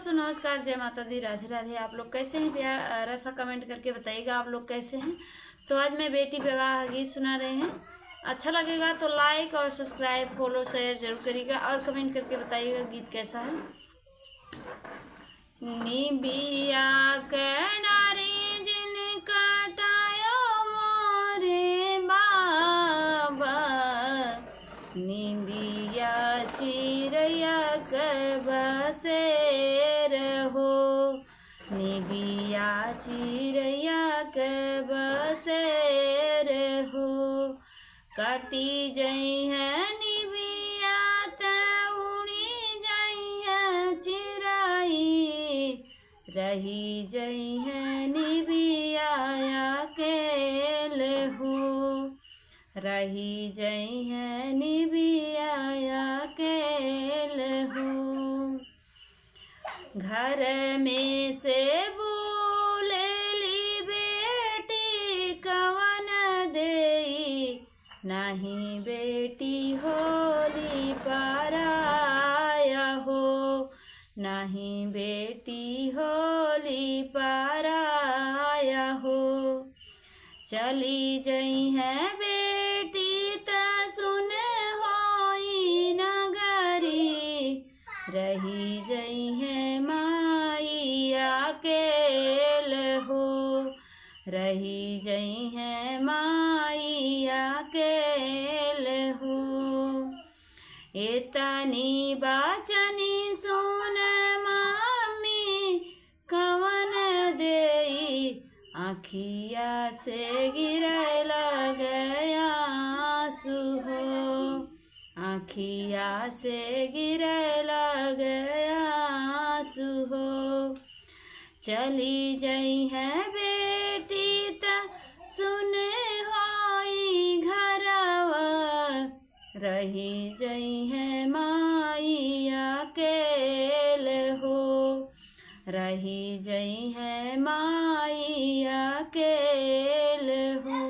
दोस्तों, नमस्कार, जय माता दी, राधे राधे। आप लोग कैसे हैं? प्यारा सा कमेंट करके बताइएगा आप लोग कैसे हैं। तो आज मैं बेटी विवाह गीत सुना रहे हैं। अच्छा लगेगा तो लाइक और सब्सक्राइब, फॉलो, शेयर जरूर करिएगा और कमेंट करके बताइएगा गीत कैसा है। निबिया के डारी जिन काटायो मोरे बाबा, निबिया चिरैया के बसेर हो, निबिया चिरैया के बसेर हो। काटी जई है निबिया त उड़ी जई है चिराई, रही जई है निबिया अकेल हो, रही जई है निबिया अकेल हो। घर में से बोलेली बेटी कवन देई, नहीं बेटी होली पराया हो, नहीं बेटी होली पराया हो। चली जई है बेटी त सुन होई नगरी, रही जई है माई अकेल हो, रही जई है माई अकेल हो। एतनी बाचनी सुन मामी कवन देई, आँखिया से गिरे लगया आंसू हो, आँखिया से गिरे लगया आंसू हो। चली जई है बेटी त सुन होई घरवा, रही जई है माई अकेल हो, रही जई है माई अकेल हो।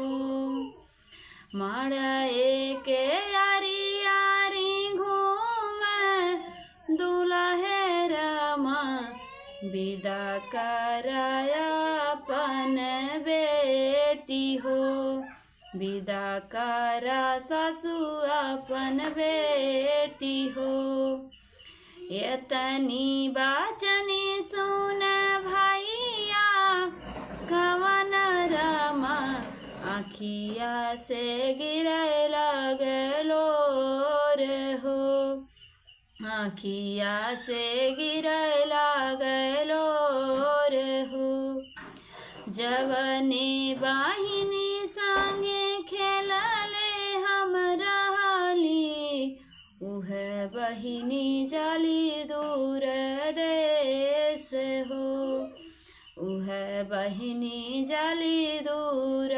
मड़ाए के यारी यारी घूमे दुल्हे रमा, विदा कराया अपन बेटी हो, विदा करा सासू अपन बेटी हो। एतनी बाचनी सुन भैया कवन रमा, आँखिया से गिरे लगलो रे हो, आँखिया से गिरे लगलो रे हो। जवनी बाहिनी संगे खेलले हम रहली, उह बहिनी जाली दूर देश हो, उह बहिनी जाली दूर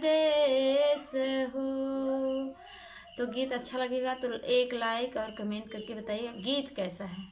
देश हो। तो गीत अच्छा लगेगा तो एक लाइक और कमेंट करके बताइए गीत कैसा है।